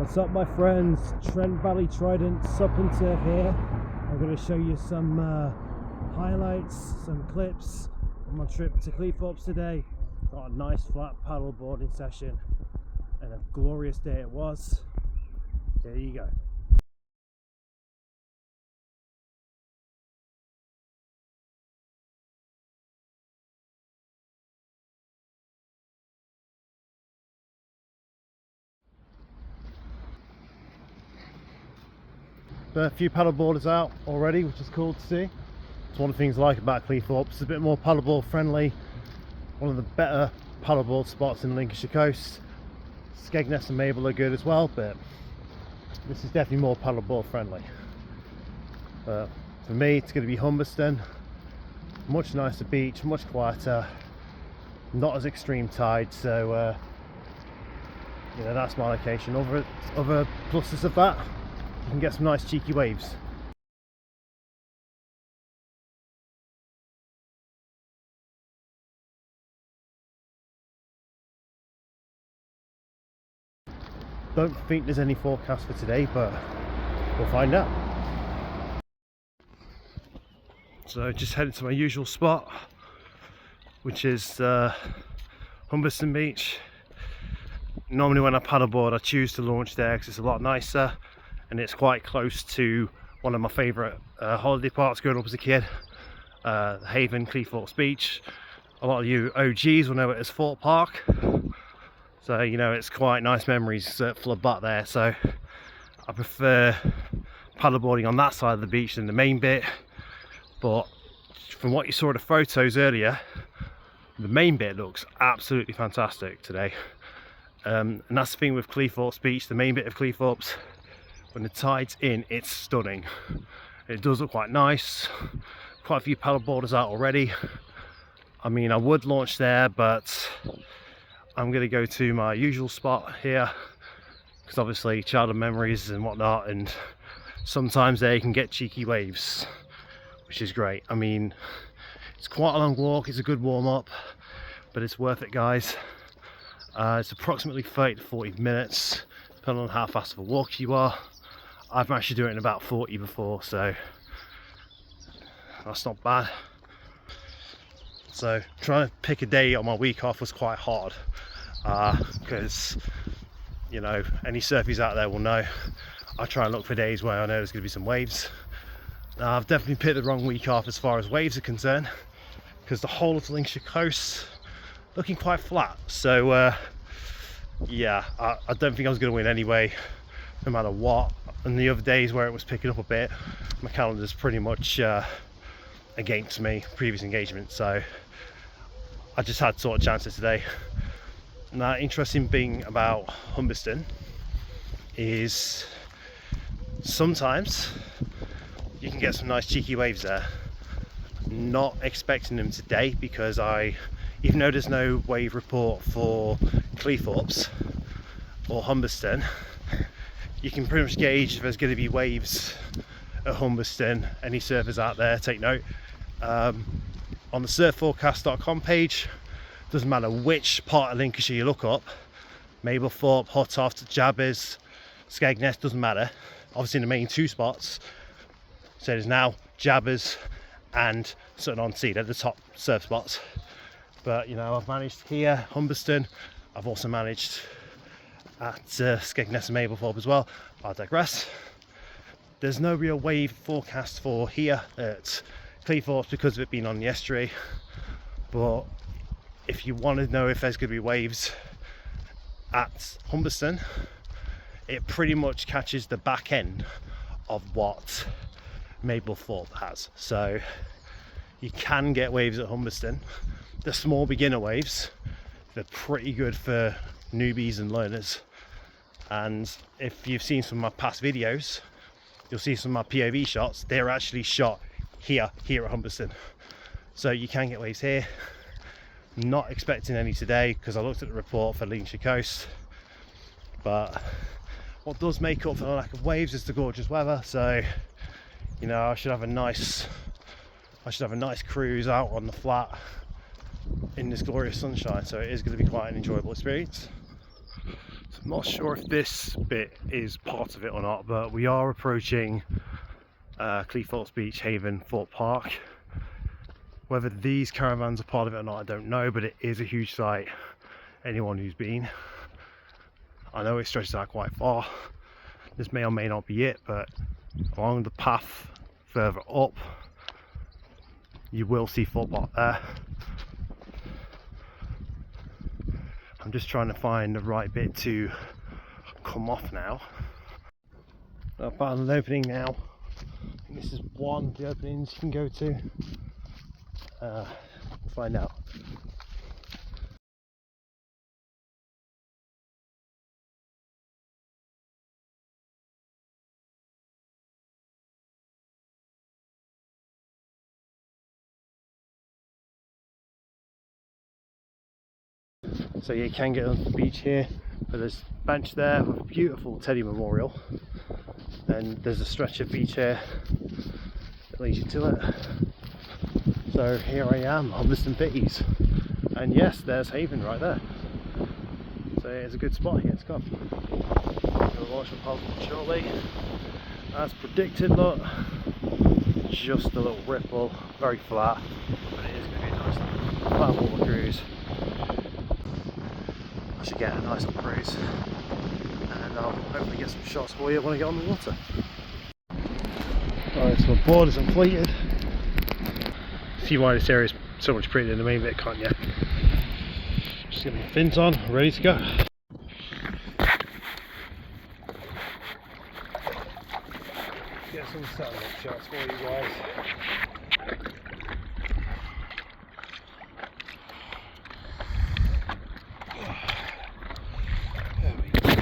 What's up, my friends? Trent Valley Trident Sup and Surf here. I'm going to show you some highlights, some clips on my trip to Cleethorpes today. Got a nice flat paddleboarding session and a glorious day it was. There you go. A few paddleboarders out already, which is cool to see. It's one of the things I like about Cleethorpes. It's a bit more paddleboard friendly. One of the better paddleboard spots in the Lincolnshire coast. Skegness and Mabel are good as well, but this is definitely more paddleboard friendly. For me, it's going to be Humberston. Much nicer beach, much quieter, not as extreme tide, so you know, that's my location. Other pluses of that, you can get some nice cheeky waves. Don't think there's any forecast for today, but we'll find out. So just headed to my usual spot, which is Humberston Beach. Normally when I paddleboard I choose to launch there because it's a lot nicer and it's quite close to one of my favourite holiday parks growing up as a kid, Haven, Cleethorpes Beach. A lot of you OGs will know it as Fort Park, so you know it's quite nice memories that flood back there. So I prefer paddleboarding on that side of the beach than the main bit, but from what you saw in the photos earlier, the main bit looks absolutely fantastic today. And that's the thing with Cleethorpes Beach, the main bit of Cleethorpes, when the tide's in, it's stunning. It does look quite nice. Quite a few paddleboarders out already. I mean, I would launch there, but I'm going to go to my usual spot here because obviously childhood memories and whatnot, and sometimes there you can get cheeky waves, which is great. I mean, it's quite a long walk, it's a good warm-up, but it's worth it, guys. It's approximately 30 to 40 minutes, depending on how fast of a walk you are. I've managed to do it in about 40 before, so that's not bad. So trying to pick a day on my week off was quite hard, because you know, any surfies out there will know I try and look for days where I know there's going to be some waves. Now, I've definitely picked the wrong week off as far as waves are concerned, because the whole of the Lincolnshire coast looking quite flat. So yeah, I don't think I was going to win anyway, no matter what. And the other days where it was picking up a bit, my calendar's pretty much against me, previous engagement, so I just had sort of chances today. Now, interesting thing about Humberston is sometimes you can get some nice cheeky waves there. Not expecting them today, because even though there's no wave report for Cleethorpes or Humberston, you can pretty much gauge if there's going to be waves at Humberston. Any surfers out there, take note. On the surfforecast.com page, doesn't matter which part of Lincolnshire you look up, Mablethorpe, Hottoft, Jabbers, Skegness, doesn't matter. Obviously the main two spots, so there's now Jabbers and Sutton-on-Sea, they're the top surf spots. But you know, I've managed here, Humberston, I've also managed at Skegness and Mablethorpe as well. I digress. There's no real wave forecast for here at Cleethorpes because of it being on the estuary, but if you want to know if there's going to be waves at Humberston, it pretty much catches the back end of what Mablethorpe has. So you can get waves at Humberston. The small beginner waves, they're pretty good for newbies and learners. And if you've seen some of my past videos, you'll see some of my POV shots. They're actually shot here at Humberston. So you can get waves here. Not expecting any today because I looked at the report for Lincolnshire coast. But what does make up for the lack of waves is the gorgeous weather. So, you know, I should have a nice cruise out on the flat in this glorious sunshine. So it is going to be quite an enjoyable experience. So I'm not sure if this bit is part of it or not, but we are approaching Cleethorpes Beach Haven Thorpe Park. Whether these caravans are part of it or not, I don't know, but it is a huge site. Anyone who's been, I know it stretches out quite far. This may or may not be it, but along the path further up, you will see Thorpe Park there. I'm just trying to find the right bit to come off now. I found an opening now. I think this is one of the openings you can go to. We'll find out. So you can get onto the beach here, but there's a bench there with a beautiful Teddy memorial, and there's a stretch of beach here that leads you to it. So here I am, Humberston Bitties, and yes, there's Haven right there. So it's a good spot here to come. We'll launch the Paddleboard shortly. As predicted, look, just a little ripple, very flat, but it is going to be a nice flat water cruise. I should get a nice little cruise, and I'll hopefully get some shots for you when I get on the water. Alright, so my board is inflated. See why this area is so much prettier than the main bit, can't you? Just get my fins on, ready to go. Get some satellite shots for you guys. There we go.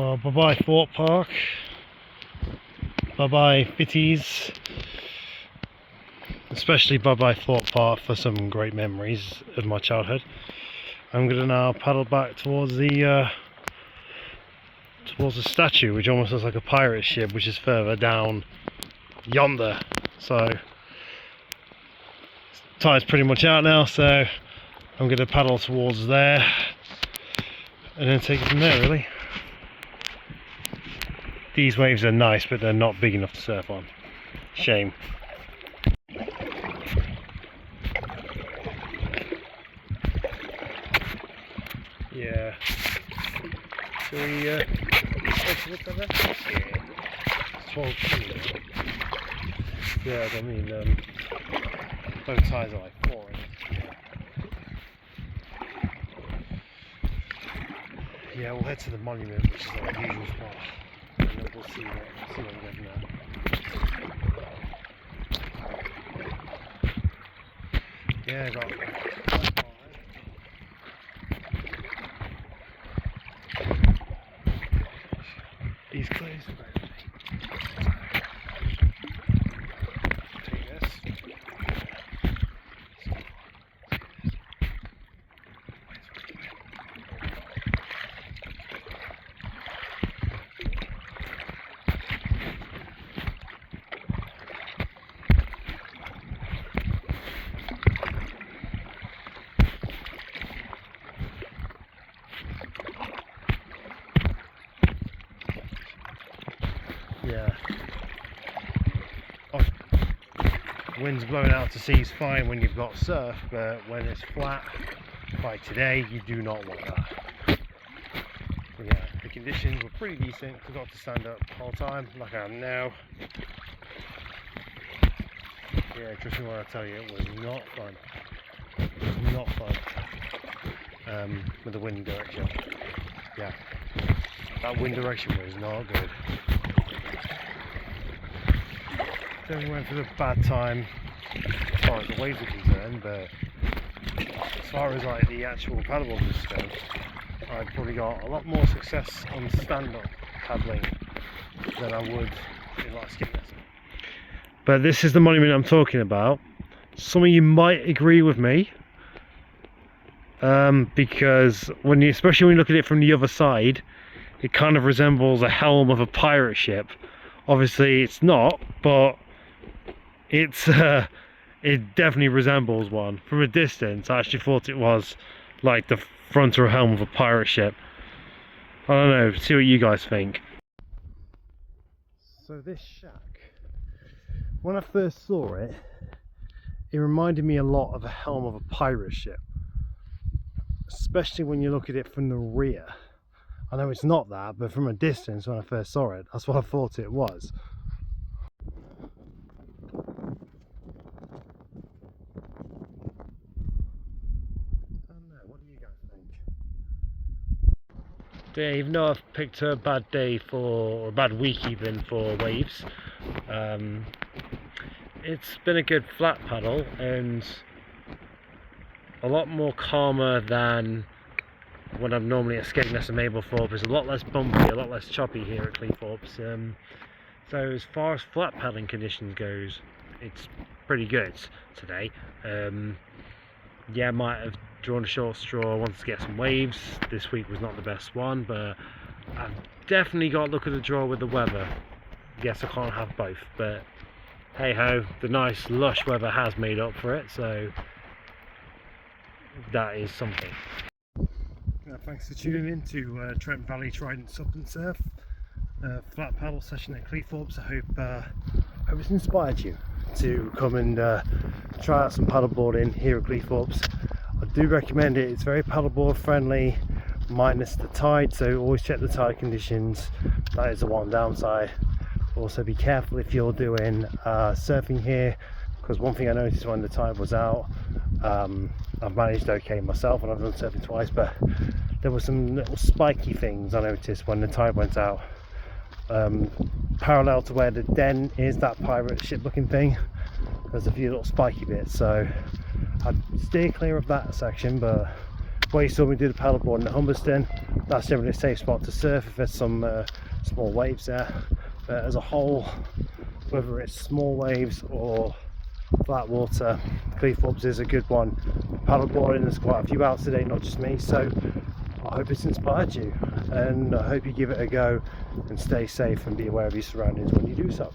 Well, bye bye Thorpe Park, bye bye Fitties, especially bye bye Thorpe Park for some great memories of my childhood. I'm going to now paddle back towards the statue, which almost looks like a pirate ship, which is further down yonder. So tide's pretty much out now, so I'm going to paddle towards there and then take it from there really. These waves are nice, but they're not big enough to surf on. Shame. Yeah. So we look at that? Yeah. It's 12 feet. Yeah, I mean, both sides are like 4. Yeah, we'll head to the monument, which is our usual spot. And then we'll see what we're getting at. Yeah, I got these clays are great. Take this. Yeah. Wind's blowing out to sea is fine when you've got surf, but when it's flat, like today, you do not want that. But yeah, the conditions were pretty decent. Forgot to stand up the whole time, like I am now. Yeah, trust me when I tell you, it was not fun. It was not fun. With the wind direction. Yeah, that wind direction was not good. Then we went through a bad time as far as the waves are concerned, but as far as like the actual paddleboarding goes, I've probably got a lot more success on stand-up paddling than I would in like ski lesson. But this is the monument I'm talking about. Some of you might agree with me, because especially when you look at it from the other side, it kind of resembles a helm of a pirate ship. Obviously it's not, but it definitely resembles one. From a distance I actually thought it was like the front or helm of a pirate ship. I don't know, see what you guys think. So this shack, when I first saw it, it reminded me a lot of a helm of a pirate ship, especially when you look at it from the rear. I know it's not that, but from a distance when I first saw it, that's what I thought it was. Yeah, even though I've picked a bad day or a bad week even for waves, it's been a good flat paddle and a lot more calmer than when I'm normally at Skegness and Mablethorpe. It's a lot less bumpy, a lot less choppy here at Cleethorpes. So as far as flat paddling conditions goes, it's pretty good today. Yeah, I might have drawn a short straw, wanted to get some waves. This week was not the best one, but I've definitely got to look at the draw with the weather. Yes, I can't have both, but hey ho, the nice lush weather has made up for it, so that is something. Thanks for tuning in to Trent Valley Trident Sup and Surf flat paddle session at Cleethorpes. I hope it's inspired you to come and try out some paddleboarding here at Cleethorpes. I do recommend it. It's very paddleboard friendly, minus the tide, so always check the tide conditions. That is the one downside. Also be careful if you're doing surfing here, because one thing I noticed when the tide was out, I've managed okay myself and I've done surfing twice, but there were some little spiky things I noticed when the tide went out, parallel to where the den is, that pirate ship looking thing. There's a few little spiky bits, so I'd steer clear of that section, but where you saw me do the paddleboarding at Humberston. That's generally a safe spot to surf if there's some small waves there. But as a whole, whether it's small waves or flat water, Cleethorpes is a good one. Paddleboarding, there's quite a few out today, not just me, so I hope it's inspired you, and I hope you give it a go and stay safe and be aware of your surroundings when you do so.